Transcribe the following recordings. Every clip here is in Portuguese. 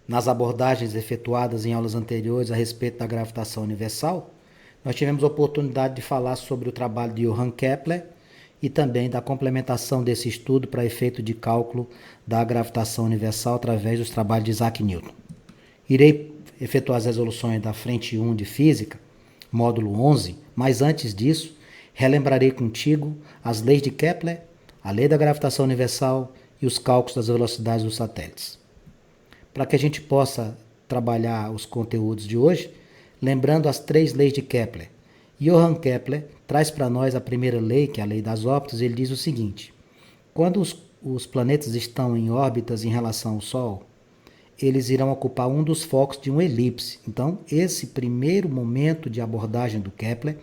nas abordagens efetuadas em aulas anteriores a respeito da gravitação universal, nós tivemos a oportunidade de falar sobre o trabalho de Johann Kepler e também da complementação desse estudo para efeito de cálculo da gravitação universal através dos trabalhos de Isaac Newton. Irei efetuar as resoluções da frente 1 de Física, módulo 11, mas antes disso, relembrarei contigo as leis de Kepler, a lei da gravitação universal e os cálculos das velocidades dos satélites. Para que a gente possa trabalhar os conteúdos de hoje, lembrando as 3 leis de Kepler. Johann Kepler traz para nós a primeira lei, que é a lei das órbitas. Ele diz o seguinte: quando os planetas estão em órbitas em relação ao Sol, eles irão ocupar um dos focos de uma elipse. Então, esse primeiro momento de abordagem do Kepler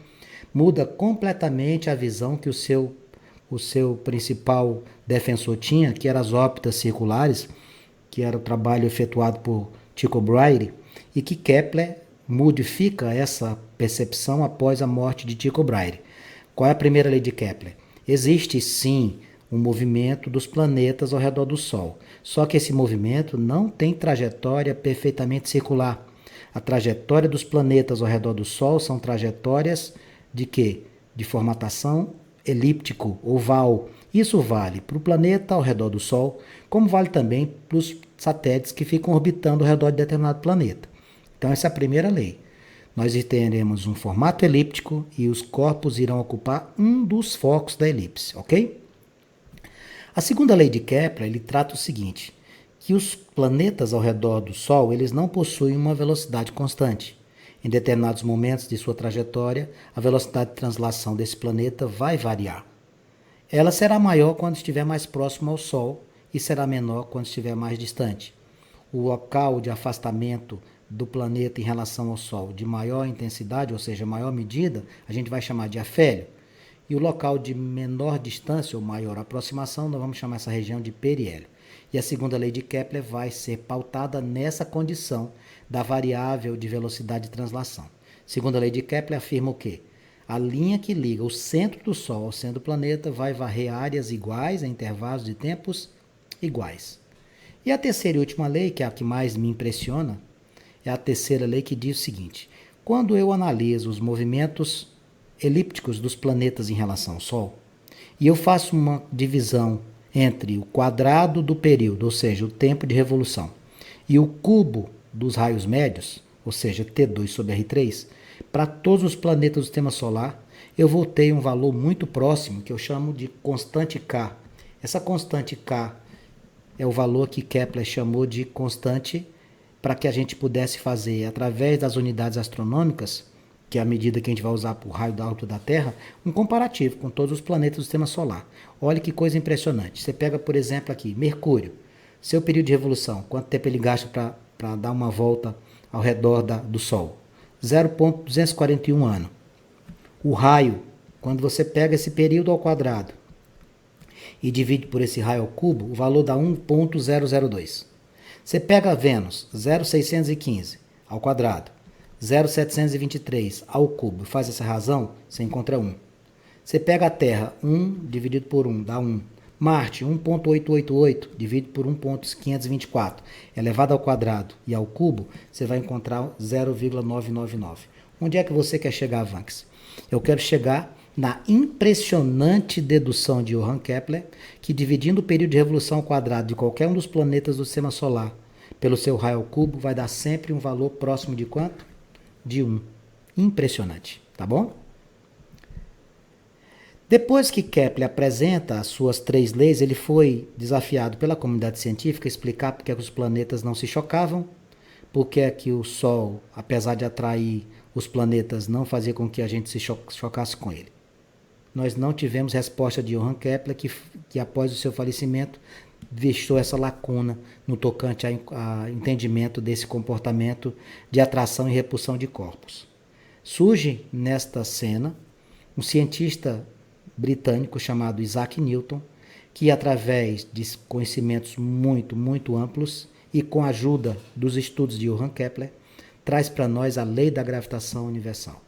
muda completamente a visão que o seu principal defensor tinha, que eram as órbitas circulares, que era o trabalho efetuado por Tycho Brahe, e que Kepler modifica essa percepção após a morte de Tycho Brahe. Qual é a primeira lei de Kepler? Existe sim um movimento dos planetas ao redor do Sol, só que esse movimento não tem trajetória perfeitamente circular. A trajetória dos planetas ao redor do Sol são trajetórias de quê? De formatação elíptico, oval. Isso vale para o planeta ao redor do Sol, como vale também para os satélites que ficam orbitando ao redor de determinado planeta. Então, essa é a primeira lei. Nós teremos um formato elíptico e os corpos irão ocupar um dos focos da elipse, ok? A segunda lei de Kepler, ele trata o seguinte, que os planetas ao redor do Sol, eles não possuem uma velocidade constante. Em determinados momentos de sua trajetória, a velocidade de translação desse planeta vai variar. Ela será maior quando estiver mais próximo ao Sol e será menor quando estiver mais distante. O local de afastamento do planeta em relação ao Sol de maior intensidade, ou seja, maior medida, a gente vai chamar de afélio. E o local de menor distância ou maior aproximação, nós vamos chamar essa região de periélio. E a segunda lei de Kepler vai ser pautada nessa condição da variável de velocidade de translação. Segunda lei de Kepler afirma o quê? A linha que liga o centro do Sol ao centro do planeta vai varrer áreas iguais em intervalos de tempos iguais. E a terceira e última lei, que é a que mais me impressiona, é a terceira lei que diz o seguinte: quando eu analiso os movimentos elípticos dos planetas em relação ao Sol, e eu faço uma divisão entre o quadrado do período, ou seja, o tempo de revolução, e o cubo dos raios médios, ou seja, T2 sobre R3, para todos os planetas do Sistema Solar, eu vou ter um valor muito próximo, que eu chamo de constante K. Essa constante K é o valor que Kepler chamou de constante para que a gente pudesse fazer, através das unidades astronômicas, que é a medida que a gente vai usar para o raio da órbita da Terra, um comparativo com todos os planetas do Sistema Solar. Olha que coisa impressionante. Você pega, por exemplo, aqui, Mercúrio, seu período de revolução, quanto tempo ele gasta para dar uma volta ao redor do Sol? 0,241 ano. O raio, quando você pega esse período ao quadrado e divide por esse raio ao cubo, o valor dá 1,002. Você pega Vênus, 0,615 ao quadrado, 0,723 ao cubo, faz essa razão, você encontra 1. Você pega a Terra, 1 dividido por 1 dá 1. Marte, 1,888 dividido por 1,524 elevado ao quadrado e ao cubo, você vai encontrar 0,999. Onde é que você quer chegar, Vanks? Eu quero chegar na impressionante dedução de Johann Kepler, que dividindo o período de revolução ao quadrado de qualquer um dos planetas do Sistema Solar pelo seu raio ao cubo, vai dar sempre um valor próximo de quanto? De 1. Impressionante, tá bom? Depois que Kepler apresenta as suas 3 leis, ele foi desafiado pela comunidade científica a explicar por que os planetas não se chocavam, por que o Sol, apesar de atrair os planetas, não fazia com que a gente se chocasse com ele. Nós não tivemos resposta de Johann Kepler, que após o seu falecimento deixou essa lacuna no tocante a entendimento desse comportamento de atração e repulsão de corpos. Surge nesta cena um cientista britânico chamado Isaac Newton, que através de conhecimentos muito amplos e com a ajuda dos estudos de Johann Kepler, traz para nós a lei da gravitação universal.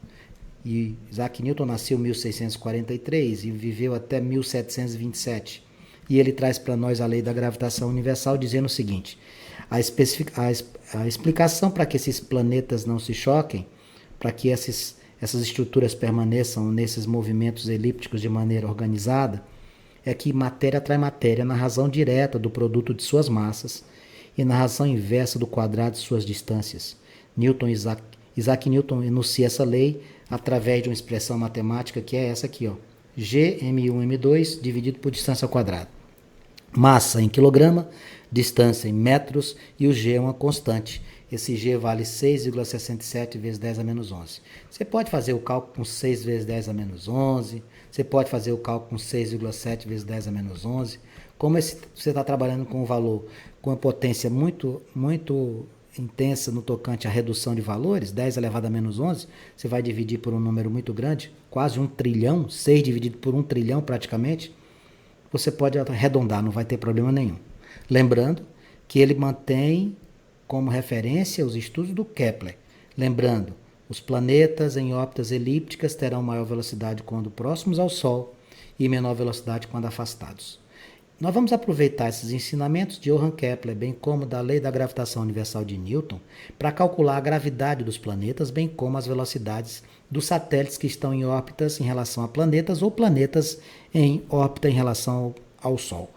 E Isaac Newton nasceu em 1643 e viveu até 1727. E ele traz para nós a lei da gravitação universal dizendo o seguinte: A explicação para que esses planetas não se choquem, para que essas estruturas permaneçam nesses movimentos elípticos de maneira organizada, é que matéria atrai matéria na razão direta do produto de suas massas e na razão inversa do quadrado de suas distâncias. Isaac Newton enuncia essa lei através de uma expressão matemática que é essa aqui, ó, G m1 m2 dividido por distância ao quadrado. Massa em quilograma, distância em metros e o G é uma constante. Esse G vale 6,67 vezes 10 a menos 11. Você pode fazer o cálculo com 6 vezes 10 a menos 11. Você pode fazer o cálculo com 6,7 vezes 10 a menos 11. Como você está trabalhando com um valor, com uma potência muito intensa no tocante à redução de valores, 10 elevado a menos 11, você vai dividir por um número muito grande, quase 1 trilhão, 6 dividido por 1 trilhão praticamente, você pode arredondar, não vai ter problema nenhum. Lembrando que ele mantém como referência os estudos do Kepler. Lembrando, os planetas em órbitas elípticas terão maior velocidade quando próximos ao Sol e menor velocidade quando afastados. Nós vamos aproveitar esses ensinamentos de Johann Kepler, bem como da lei da gravitação universal de Newton, para calcular a gravidade dos planetas, bem como as velocidades dos satélites que estão em órbitas em relação a planetas ou planetas em órbita em relação ao Sol.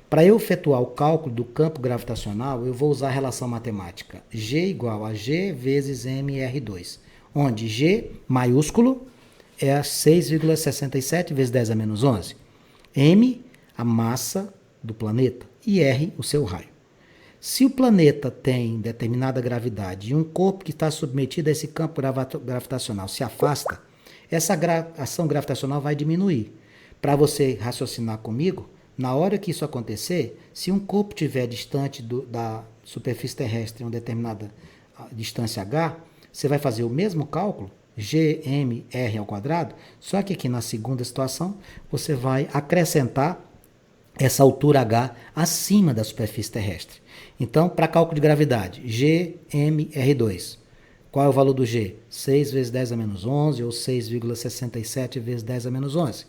Para eu efetuar o cálculo do campo gravitacional, eu vou usar a relação matemática G igual a G vezes mR2, onde G maiúsculo é 6,67 vezes 10 a menos 11, M a massa do planeta e R o seu raio. Se o planeta tem determinada gravidade e um corpo que está submetido a esse campo gravitacional se afasta, essa ação gravitacional vai diminuir. Para você raciocinar comigo, na hora que isso acontecer, se um corpo estiver distante da superfície terrestre em uma determinada distância h, você vai fazer o mesmo cálculo, gmr ao quadrado, só que aqui na segunda situação, você vai acrescentar essa altura h acima da superfície terrestre. Então, para cálculo de gravidade, gmr2, qual é o valor do g? 6 vezes 10 a menos 11 ou 6,67 vezes 10 a menos 11.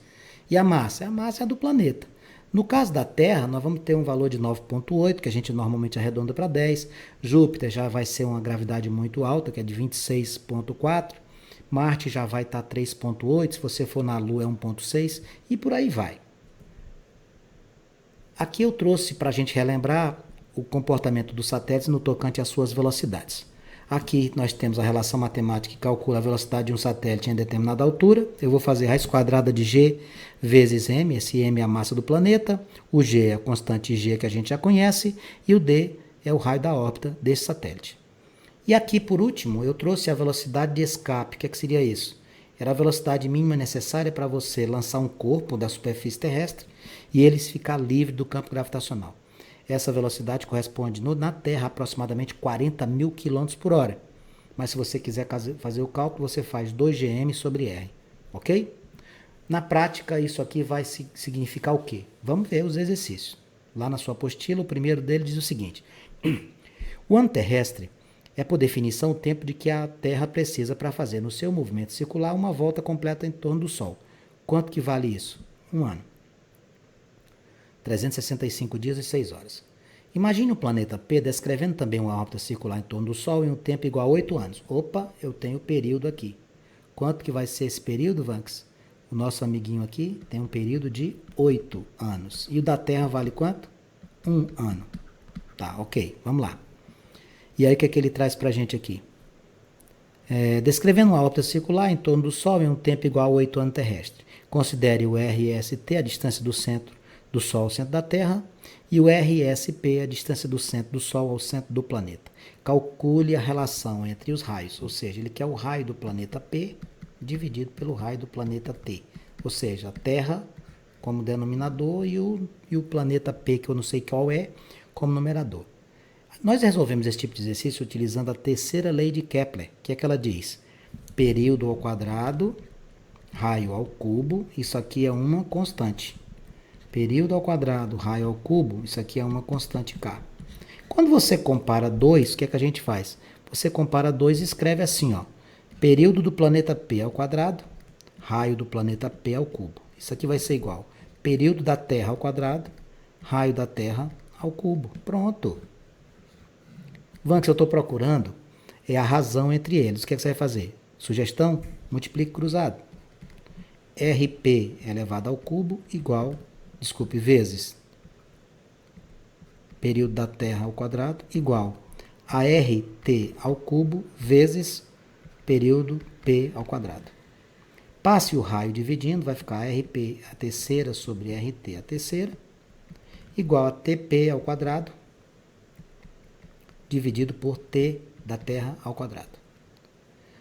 E a massa? A massa é a do planeta. No caso da Terra, nós vamos ter um valor de 9,8, que a gente normalmente arredonda para 10. Júpiter já vai ser uma gravidade muito alta, que é de 26,4. Marte já vai estar 3,8. Se você for na Lua é 1,6. E por aí vai. Aqui eu trouxe para a gente relembrar o comportamento dos satélites no tocante às suas velocidades. Aqui nós temos a relação matemática que calcula a velocidade de um satélite em determinada altura. Eu vou fazer raiz quadrada de G vezes M. Esse M é a massa do planeta. O G é a constante G que a gente já conhece. E o D é o raio da órbita desse satélite. E aqui, por último, eu trouxe a velocidade de escape. O que seria isso? Era a velocidade mínima necessária para você lançar um corpo da superfície terrestre e ele ficar livre do campo gravitacional. Essa velocidade corresponde na Terra a aproximadamente 40 mil km por hora. Mas se você quiser fazer o cálculo, você faz 2gm sobre r, ok? Na prática, isso aqui vai significar o quê? Vamos ver os exercícios. Lá na sua apostila, o primeiro dele diz o seguinte. O ano terrestre é, por definição, o tempo de que a Terra precisa para fazer no seu movimento circular uma volta completa em torno do Sol. Quanto que vale isso? Um ano. 365 dias e 6 horas. Imagine o planeta P descrevendo também uma órbita circular em torno do Sol em um tempo igual a 8 anos. Opa, eu tenho o período aqui. Quanto que vai ser esse período, Vanks? O nosso amiguinho aqui tem um período de 8 anos. E o da Terra vale quanto? 1 ano. Tá, ok. Vamos lá. E aí o que é que ele traz para a gente aqui? Descrevendo uma órbita circular em torno do Sol em um tempo igual a 8 anos terrestre. Considere o RST, a distância do centro do Sol ao centro da Terra, e o RSP, a distância do centro do Sol ao centro do planeta. Calcule a relação entre os raios, ou seja, ele quer o raio do planeta P dividido pelo raio do planeta T. Ou seja, a Terra como denominador e o planeta P, que eu não sei qual é, como numerador. Nós resolvemos esse tipo de exercício utilizando a terceira lei de Kepler, que é que ela diz: período ao quadrado, raio ao cubo, isso aqui é uma constante. Período ao quadrado, raio ao cubo, isso aqui é uma constante K. Quando você compara 2, o que é que a gente faz? Você compara 2 e escreve assim, ó. Período do planeta P ao quadrado, raio do planeta P ao cubo. Isso aqui vai ser igual. Período da Terra ao quadrado, raio da Terra ao cubo. Pronto. Van, que eu estou procurando é a razão entre eles. O que, é que você vai fazer? Sugestão? Multiplique cruzado. RP elevado ao cubo igual, vezes período da Terra ao quadrado igual a RT ao cubo vezes período P ao quadrado. Passe o raio dividindo, vai ficar RP a terceira sobre RT a terceira igual a TP ao quadrado dividido por T da Terra ao quadrado.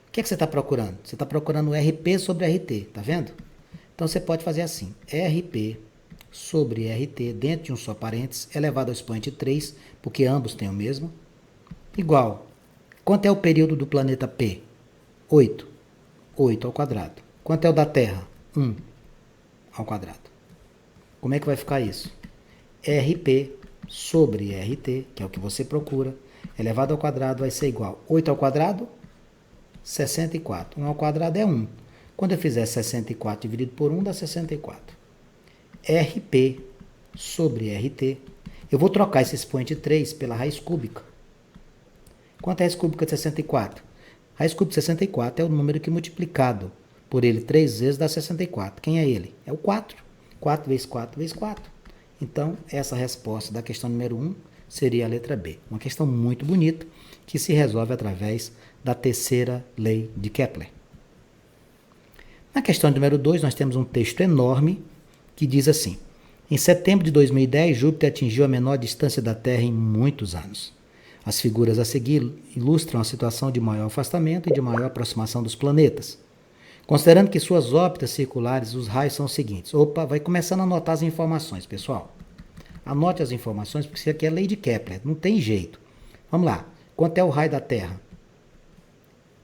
O que, é que você está procurando? Você está procurando RP sobre RT, tá vendo? Então você pode fazer assim, RP sobre RT dentro de um só parênteses elevado ao expoente 3, porque ambos têm o mesmo, igual. Quanto é o período do planeta P? 8. 8 ao quadrado. Quanto é o da Terra? 1 ao quadrado. Como é que vai ficar isso? RP sobre RT, que é o que você procura, elevado ao quadrado vai ser igual. 8 ao quadrado, 64. 1 ao quadrado é 1. Quando eu fizer 64 dividido por 1, dá 64. RP sobre RT. Eu vou trocar esse expoente 3 pela raiz cúbica. Quanto é a raiz cúbica de 64? A raiz cúbica de 64 é o número que multiplicado por ele 3 vezes dá 64. Quem é ele? É o 4. 4 vezes 4 vezes 4. Então, essa resposta da questão número 1 seria a letra B. Uma questão muito bonita que se resolve através da terceira lei de Kepler. Na questão número 2, nós temos um texto enorme que diz assim: em setembro de 2010, Júpiter atingiu a menor distância da Terra em muitos anos. As figuras a seguir ilustram a situação de maior afastamento e de maior aproximação dos planetas. Considerando que suas órbitas circulares, os raios são os seguintes. Opa, vai começando a anotar as informações, pessoal. Anote as informações, porque isso aqui é lei de Kepler, não tem jeito. Vamos lá. Quanto é o raio da Terra?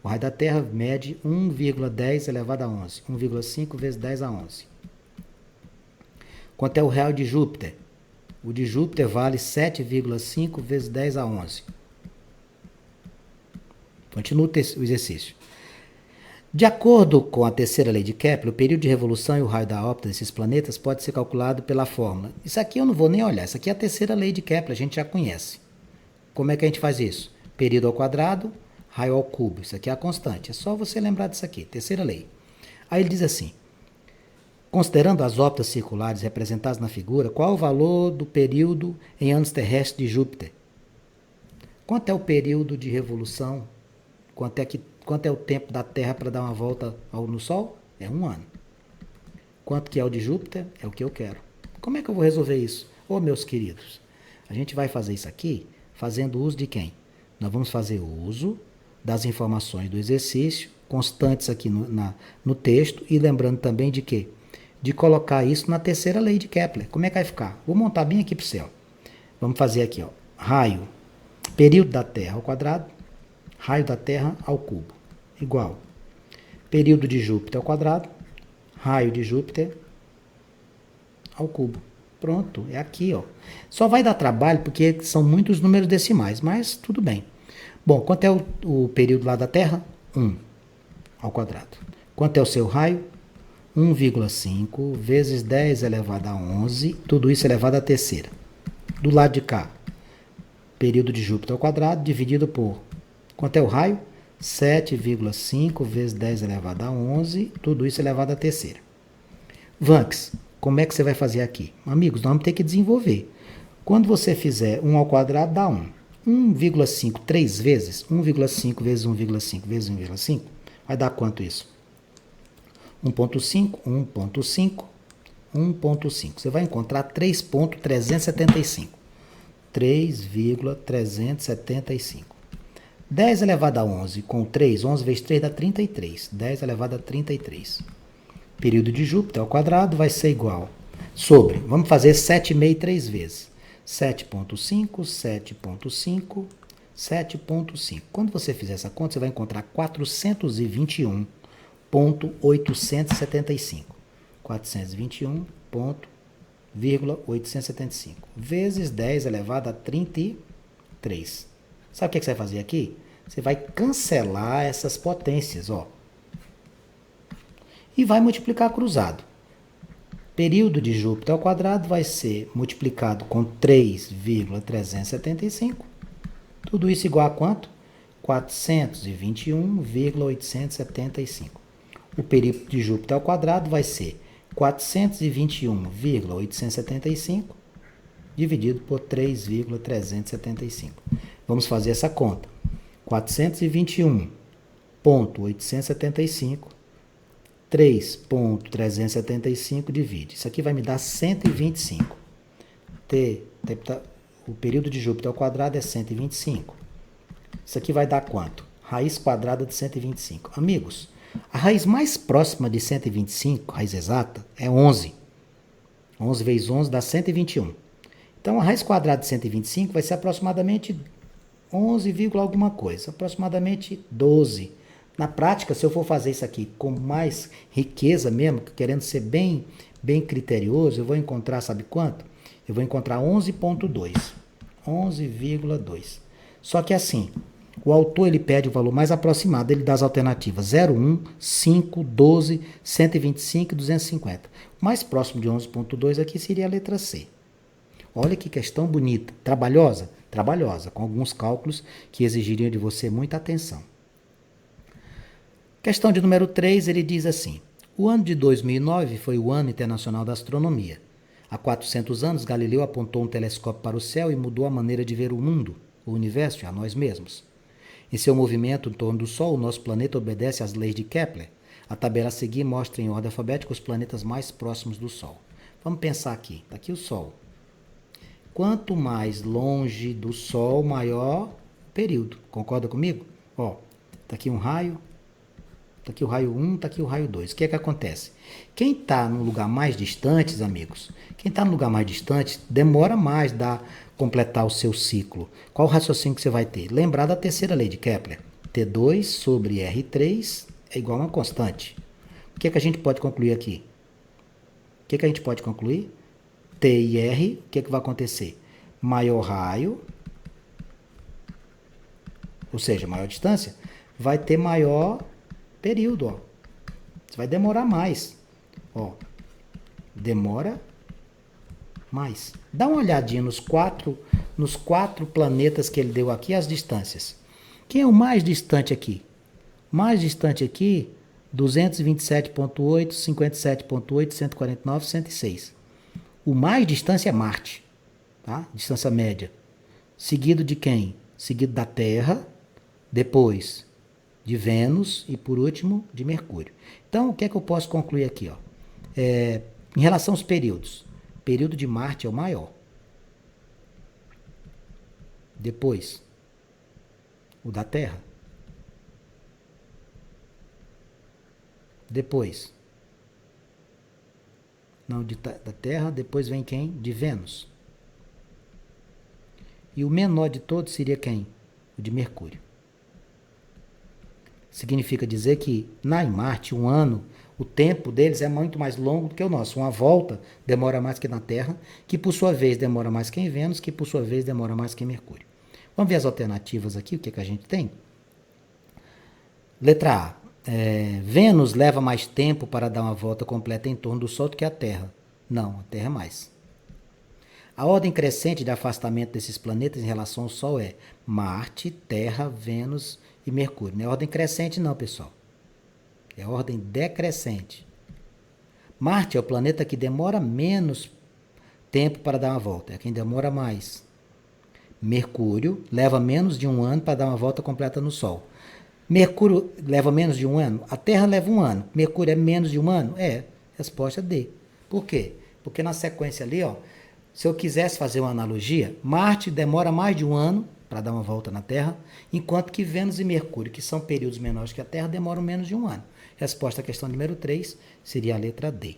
O raio da Terra mede 1,10 elevado a 11. 1,5 vezes 10 a 11. Quanto é o raio de Júpiter? O de Júpiter vale 7,5 vezes 10 a 11. Continua o exercício. De acordo com a terceira lei de Kepler, o período de revolução e o raio da órbita desses planetas pode ser calculado pela fórmula. Isso aqui eu não vou nem olhar. Isso aqui é a terceira lei de Kepler, a gente já conhece. Como é que a gente faz isso? Período ao quadrado, raio ao cubo. Isso aqui é a constante. É só você lembrar disso aqui, terceira lei. Aí ele diz assim: considerando as órbitas circulares representadas na figura, qual o valor do período em anos terrestres de Júpiter? Quanto é o período de revolução? Quanto é o tempo da Terra para dar uma volta no Sol? É 1 ano. Quanto que é o de Júpiter? É o que eu quero. Como é que eu vou resolver isso? Ô, meus queridos, a gente vai fazer isso aqui fazendo uso de quem? Nós vamos fazer uso das informações do exercício, constantes aqui no texto, e lembrando também de quê? De colocar isso na terceira lei de Kepler. Como é que vai ficar? Vou montar bem aqui para o céu. Vamos fazer aqui, ó. Raio, período da Terra ao quadrado, raio da Terra ao cubo, igual período de Júpiter ao quadrado, raio de Júpiter ao cubo. Pronto, é aqui, ó. Só vai dar trabalho porque são muitos números decimais, mas tudo bem. Bom, quanto é o período lá da Terra? 1 ao quadrado. Quanto é o seu raio? 1,5 vezes 10 elevado a 11, tudo isso elevado à terceira. Do lado de cá, período de Júpiter ao quadrado dividido por, quanto é o raio? 7,5 vezes 10 elevado a 11, tudo isso elevado à terceira. Vanks, como é que você vai fazer aqui? Amigos, nós vamos ter que desenvolver. Quando você fizer 1 ao quadrado, dá 1. 1,5 3 vezes, 1,5 vezes 1,5 vezes 1,5, vai dar quanto isso? 1,5, 1,5, 1,5. Você vai encontrar 3,375. 3,375. 10 elevado a 11 com 3, 11 vezes 3 dá 33. 10 elevado a 33. Período de Júpiter ao quadrado vai ser igual sobre, vamos fazer 7,5 3 vezes. 7,5, 7,5, 7,5. Quando você fizer essa conta, você vai encontrar 421,875. 421,875 vezes 10 elevado a 33. Sabe o que você vai fazer aqui? Você vai cancelar essas potências, ó. E vai multiplicar cruzado. Período de Júpiter ao quadrado vai ser multiplicado com 3,375 Tudo isso igual a quanto? 421,875. O perímetro de Júpiter ao quadrado vai ser 421,875 dividido por 3,375. Vamos fazer essa conta. 421,875, 3,375 divide. Isso aqui vai me dar 125. O período de Júpiter ao quadrado é 125. Isso aqui vai dar quanto? Raiz quadrada de 125. Amigos, a raiz mais próxima de 125, raiz exata, é 11. 11 vezes 11 dá 121. Então, a raiz quadrada de 125 vai ser aproximadamente 11, alguma coisa, aproximadamente 12. Na prática, se eu for fazer isso aqui com mais riqueza mesmo, querendo ser bem criterioso, eu vou encontrar, sabe quanto? Eu vou encontrar 11,2. 11,2. Só que assim, o autor ele pede o valor mais aproximado, ele dá as alternativas 0,1, 5, 12, 125 e 250. O mais próximo de 11,2 aqui seria a letra C. Olha que questão bonita. Trabalhosa? Trabalhosa, com alguns cálculos que exigiriam de você muita atenção. Questão de número 3, ele diz assim: o ano de 2009 foi o Ano Internacional da Astronomia. Há 400 anos, Galileu apontou um telescópio para o céu e mudou a maneira de ver o mundo, o universo e a nós mesmos. Em seu movimento em torno do Sol, o nosso planeta obedece às leis de Kepler. A tabela a seguir mostra em ordem alfabética os planetas mais próximos do Sol. Vamos pensar aqui. Está aqui o Sol. Quanto mais longe do Sol, maior o período. Concorda comigo? Ó, está aqui um raio. Está aqui o raio 1, está aqui o raio 2. O que é que acontece? Quem está no lugar mais distante, amigos, quem está no lugar mais distante, demora mais a completar o seu ciclo. Qual o raciocínio que você vai ter? Lembrar da terceira lei de Kepler. T2 sobre R3 é igual a uma constante. O que é que a gente pode concluir aqui? O que é que a gente pode concluir? T e R, o que é que vai acontecer? Maior raio, ou seja, maior distância, vai ter maior período, ó. Você vai demorar mais, ó. Demora mais. Dá uma olhadinha nos quatro planetas que ele deu aqui, as distâncias. Quem é o mais distante aqui? Mais distante aqui, 227,8, 57,8, 149, 106. O mais distante é Marte, tá? Distância média. Seguido de quem? Seguido da Terra, depois de Vênus e, por último, de Mercúrio. Então, o que é que eu posso concluir aqui? Ó? Em relação aos períodos, o período de Marte é o maior. Depois, o da Terra. Depois, não, da Terra, depois vem quem? De Vênus. E o menor de todos seria quem? O de Mercúrio. Significa dizer que em Marte, um ano, o tempo deles é muito mais longo do que o nosso. Uma volta demora mais que na Terra, que por sua vez demora mais que em Vênus, que por sua vez demora mais que em Mercúrio. Vamos ver as alternativas aqui, o que a gente tem? Letra A. Vênus leva mais tempo para dar uma volta completa em torno do Sol do que a Terra. Não, a Terra é mais. A ordem crescente de afastamento desses planetas em relação ao Sol é Marte, Terra, Vênus e Mercúrio. Não é ordem crescente não, pessoal. É ordem decrescente. Marte é o planeta que demora menos tempo para dar uma volta. É quem demora mais. Mercúrio leva menos de um ano para dar uma volta completa no Sol. Mercúrio leva menos de um ano? A Terra leva um ano. Mercúrio é menos de um ano? É. Resposta D. Por quê? Porque na sequência ali, ó, se eu quisesse fazer uma analogia, Marte demora mais de um ano para dar uma volta na Terra, enquanto que Vênus e Mercúrio, que são períodos menores que a Terra, demoram menos de um ano. Resposta à questão número 3 seria a letra D.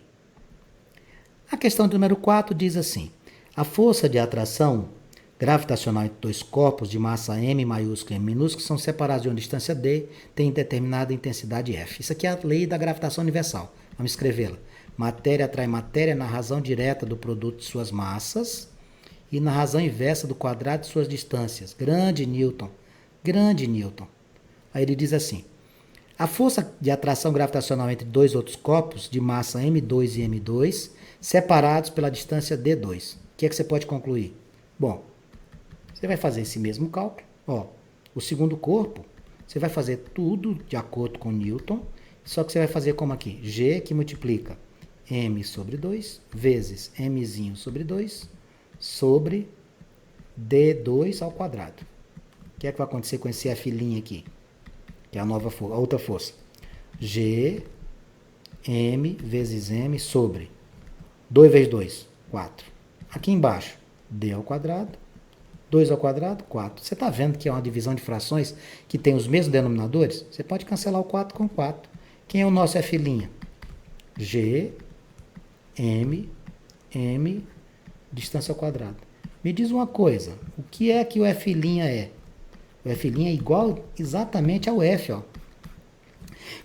A questão número 4 diz assim: a força de atração gravitacional entre dois corpos de massa M maiúsculo e M minúsculo são separados de uma distância D, tem determinada intensidade F. Isso aqui é a lei da gravitação universal. Vamos escrevê-la. Matéria atrai matéria na razão direta do produto de suas massas e na razão inversa do quadrado de suas distâncias. Grande Newton. Grande Newton. Aí ele diz assim: a força de atração gravitacional entre dois outros corpos de massa M2 e M2, separados pela distância D2. O que é que você pode concluir? Bom, você vai fazer esse mesmo cálculo, Ó, o segundo corpo, você vai fazer tudo de acordo com Newton, só que você vai fazer como aqui? G que multiplica m sobre 2 vezes mzinho sobre 2 sobre d2 ao quadrado. O que é que vai acontecer com esse F' aqui? Que é a nova força, a outra força. G, m vezes m sobre 2 vezes 2, 4. Aqui embaixo, d ao quadrado, 2 ao quadrado, 4. Você está vendo que é uma divisão de frações que tem os mesmos denominadores? Você pode cancelar o 4 com 4. Quem é o nosso F'? G, m, distância ao quadrado. Me diz uma coisa, o que é que o F' é? O F' é igual exatamente ao F, ó.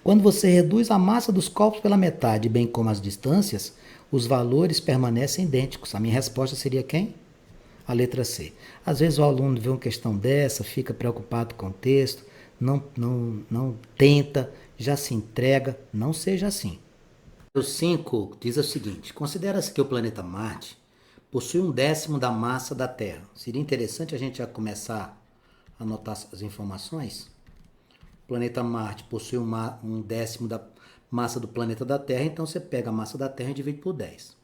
Quando você reduz a massa dos corpos pela metade, bem como as distâncias, os valores permanecem idênticos. A minha resposta seria quem? A letra C. Às vezes o aluno vê uma questão dessa, fica preocupado com o texto, não tenta, já se entrega. Não seja assim. O 5 diz o seguinte: considera-se que o planeta Marte possui 1/10 da massa da Terra. Seria interessante a gente já começar a anotar as informações? O planeta Marte possui 1/10 da massa do planeta da Terra, então você pega a massa da Terra e divide por 10.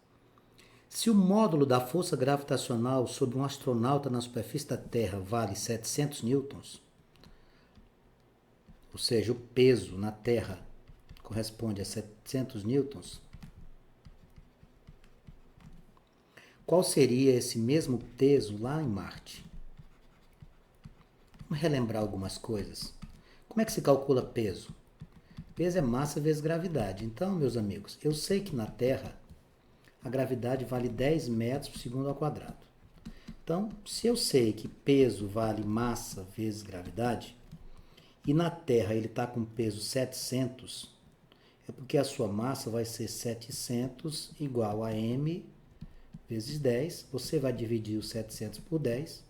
Se o módulo da força gravitacional sobre um astronauta na superfície da Terra vale 700 newtons, ou seja, o peso na Terra corresponde a 700 newtons, qual seria esse mesmo peso lá em Marte? Vamos relembrar algumas coisas. Como é que se calcula peso? Peso é massa vezes gravidade. Então, meus amigos, eu sei que na Terra a gravidade vale 10 metros por segundo ao quadrado. Então, se eu sei que peso vale massa vezes gravidade, e na Terra ele está com peso 700, é porque a sua massa vai ser 700 igual a m vezes 10. Você vai dividir os 700 por 10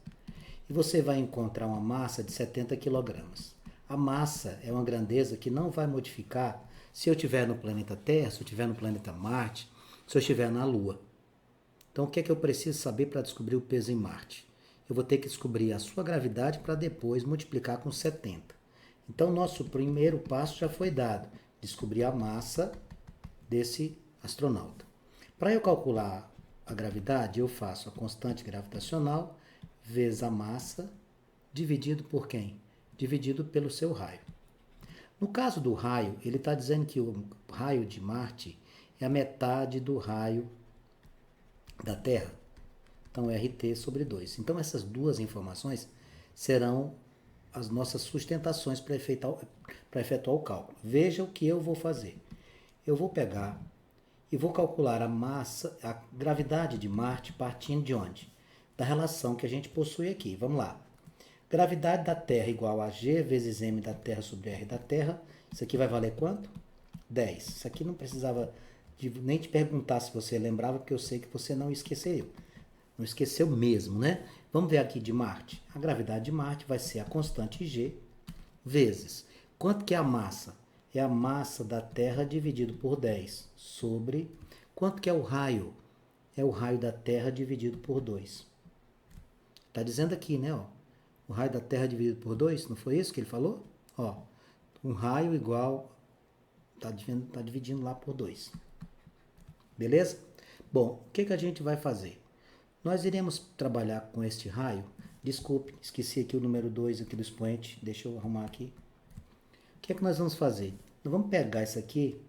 e você vai encontrar uma massa de 70 kg. A massa é uma grandeza que não vai modificar se eu estiver no planeta Terra, se eu estiver no planeta Marte, se eu estiver na Lua. Então, o que é que eu preciso saber para descobrir o peso em Marte? Eu vou ter que descobrir a sua gravidade para depois multiplicar com 70. Então, nosso primeiro passo já foi dado. Descobrir a massa desse astronauta. Para eu calcular a gravidade, eu faço a constante gravitacional vezes a massa dividido por quem? Dividido pelo seu raio. No caso do raio, ele está dizendo que o raio de Marte é a metade do raio da Terra. Então, RT sobre 2. Então, essas duas informações serão as nossas sustentações para efetuar o cálculo. Veja o que eu vou fazer. Eu vou pegar e vou calcular a massa, a gravidade de Marte partindo de onde? Da relação que a gente possui aqui. Vamos lá. Gravidade da Terra igual a G vezes M da Terra sobre R da Terra. Isso aqui vai valer quanto? 10. Isso aqui não precisava nem te perguntar se você lembrava, porque eu sei que você não esqueceu. Não esqueceu mesmo, né? Vamos ver aqui de Marte. A gravidade de Marte vai ser a constante G vezes. Quanto que é a massa? É a massa da Terra dividido por 10 sobre... Quanto que é o raio? É o raio da Terra dividido por 2. Está dizendo aqui, né? Ó, o raio da Terra dividido por 2, não foi isso que ele falou? Ó, um raio igual... Está dividindo lá por 2. Beleza? Bom, o que, que a gente vai fazer? Nós iremos trabalhar com este raio. Desculpe, esqueci aqui o número 2 aqui do expoente. Deixa eu arrumar aqui. O que é que nós vamos fazer? Nós vamos pegar isso aqui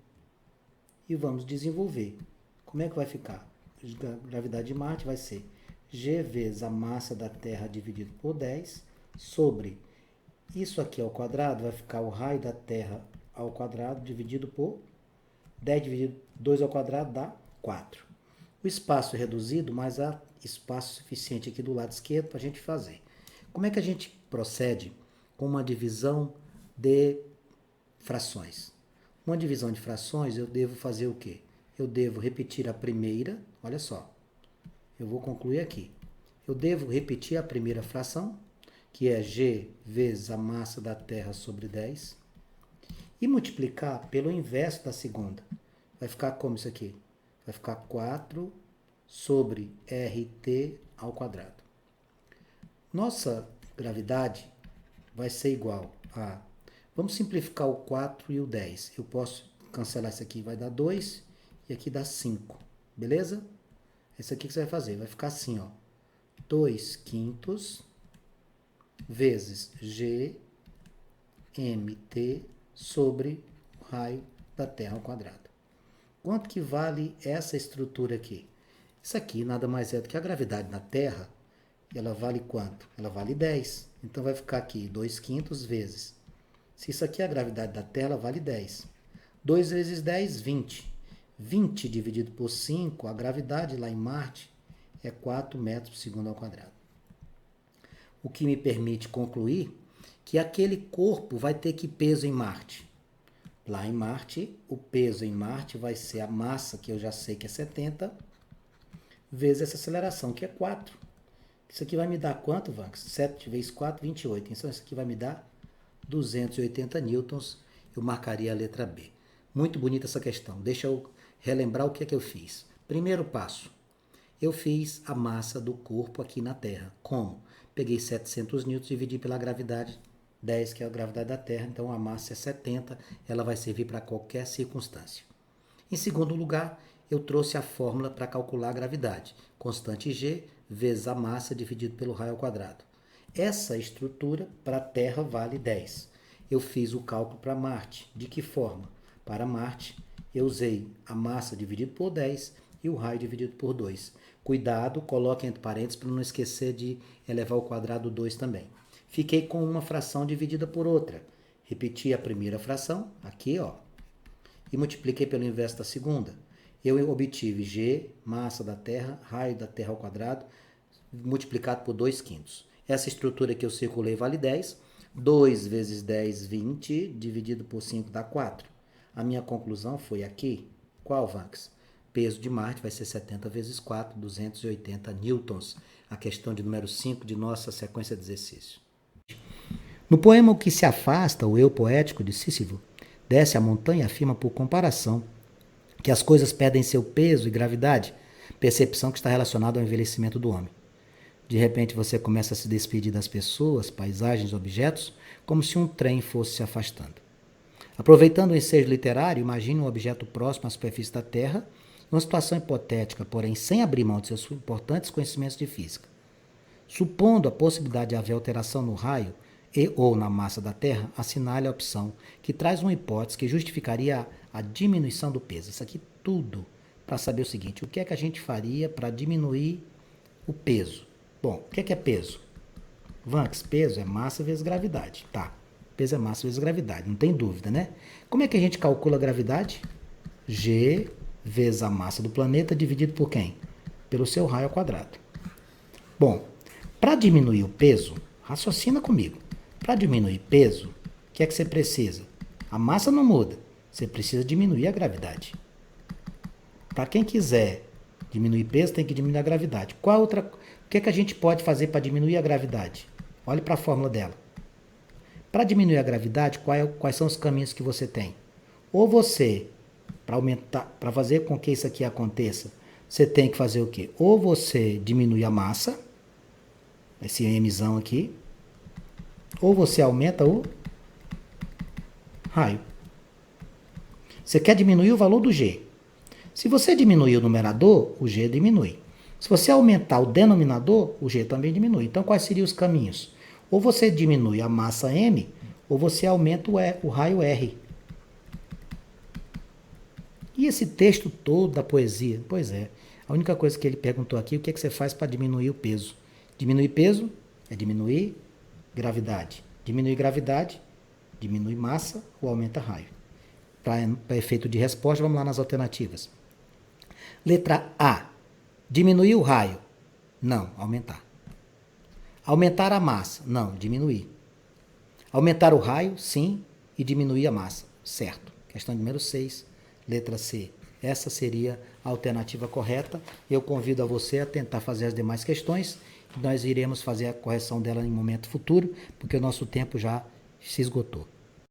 e vamos desenvolver. Como é que vai ficar? A gravidade de Marte vai ser G vezes a massa da Terra dividido por 10 sobre isso aqui ao quadrado, vai ficar o raio da Terra ao quadrado dividido por 10 dividido 2 ao quadrado dá 4. O espaço é reduzido, mas há espaço suficiente aqui do lado esquerdo para a gente fazer. Como é que a gente procede com uma divisão de frações? Uma divisão de frações, eu devo fazer o quê? Eu devo repetir a primeira, olha só, eu vou concluir aqui. Eu devo repetir a primeira fração, que é G vezes a massa da Terra sobre 10, e multiplicar pelo inverso da segunda. Vai ficar como isso aqui? Vai ficar 4 sobre RT ao quadrado. Nossa gravidade vai ser igual a... Vamos simplificar o 4 e o 10. Eu posso cancelar isso aqui, vai dar 2 e aqui dá 5. Beleza? Isso aqui que você vai fazer, vai ficar assim, ó. 2 quintos vezes GMT sobre o raio da Terra ao quadrado. Quanto que vale essa estrutura aqui? Isso aqui nada mais é do que a gravidade na Terra. Ela vale quanto? Ela vale 10. Então vai ficar aqui 2 quintos vezes. Se isso aqui é a gravidade da Terra, ela vale 10. 2 vezes 10, 20. 20 dividido por 5, a gravidade lá em Marte é 4 metros por segundo ao quadrado. O que me permite concluir que aquele corpo vai ter que peso em Marte. Lá em Marte, o peso em Marte vai ser a massa, que eu já sei que é 70, vezes essa aceleração, que é 4. Isso aqui vai me dar quanto, Vanx? 7 vezes 4, 28. Então, isso aqui vai me dar 280 newtons. Eu marcaria a letra B. Muito bonita essa questão. Deixa eu relembrar o que é que eu fiz. Primeiro passo. Eu fiz a massa do corpo aqui na Terra. Como? Peguei 700 newtons e dividi pela gravidade 10, que é a gravidade da Terra. Então, a massa é 70. Ela vai servir para qualquer circunstância. Em segundo lugar, eu trouxe a fórmula para calcular a gravidade. Constante G vezes a massa dividido pelo raio ao quadrado. Essa estrutura para a Terra vale 10. Eu fiz o cálculo para Marte. De que forma? Para Marte, eu usei a massa dividido por 10 e o raio dividido por 2. Cuidado, coloque entre parênteses para não esquecer de elevar ao quadrado 2 também. Fiquei com uma fração dividida por outra. Repeti a primeira fração, aqui, ó, e multipliquei pelo inverso da segunda. Eu obtive G, massa da Terra, raio da Terra ao quadrado, multiplicado por 2 quintos. Essa estrutura que eu circulei vale 10. 2 vezes 10, 20, dividido por 5 dá 4. A minha conclusão foi aqui. Qual, Vanx? Peso de Marte vai ser 70 vezes 4, 280 newtons. A questão de número 5 de nossa sequência de exercícios. No poema O que se afasta, o eu poético de Sísifo, desce a montanha e afirma por comparação que as coisas perdem seu peso e gravidade, percepção que está relacionada ao envelhecimento do homem. De repente você começa a se despedir das pessoas, paisagens, objetos, como se um trem fosse se afastando. Aproveitando o ensejo literário, imagine um objeto próximo à superfície da Terra, uma situação hipotética, porém sem abrir mão de seus importantes conhecimentos de física. Supondo a possibilidade de haver alteração no raio e ou na massa da Terra, assinale a opção que traz uma hipótese que justificaria a diminuição do peso. Isso aqui tudo para saber o seguinte, o que é que a gente faria para diminuir o peso? Bom, o que é peso? Vanx, peso é massa vezes gravidade. Tá, peso é massa vezes gravidade, não tem dúvida, né? Como é que a gente calcula a gravidade? G vezes a massa do planeta dividido por quem? Pelo seu raio ao quadrado. Bom, para diminuir o peso, raciocina comigo. Para diminuir peso, o que é que você precisa? A massa não muda, você precisa diminuir a gravidade. Para quem quiser diminuir peso, tem que diminuir a gravidade. O que é que a gente pode fazer para diminuir a gravidade? Olhe para a fórmula dela. Para diminuir a gravidade, quais são os caminhos que você tem? Ou você, para fazer com que isso aqui aconteça, você tem que fazer o quê? Ou você diminui a massa, esse Mzão aqui, ou você aumenta o raio. Você quer diminuir o valor do G. Se você diminuir o numerador, o G diminui. Se você aumentar o denominador, o G também diminui. Então, quais seriam os caminhos? Ou você diminui a massa M, ou você aumenta o raio R. E esse texto todo da poesia? Pois é, a única coisa que ele perguntou aqui, o que é que você faz para diminuir o peso? Diminuir peso é diminuir gravidade. Diminuir gravidade, diminui massa ou aumenta raio. Para efeito de resposta, vamos lá nas alternativas. Letra A. Diminuir o raio. Não, aumentar. Aumentar a massa. Não, diminuir. Aumentar o raio, sim, e diminuir a massa. Certo. Questão número 6, letra C. Essa seria a alternativa correta. Eu convido a você a tentar fazer as demais questões. Nós iremos fazer a correção dela em momento futuro, porque o nosso tempo já se esgotou.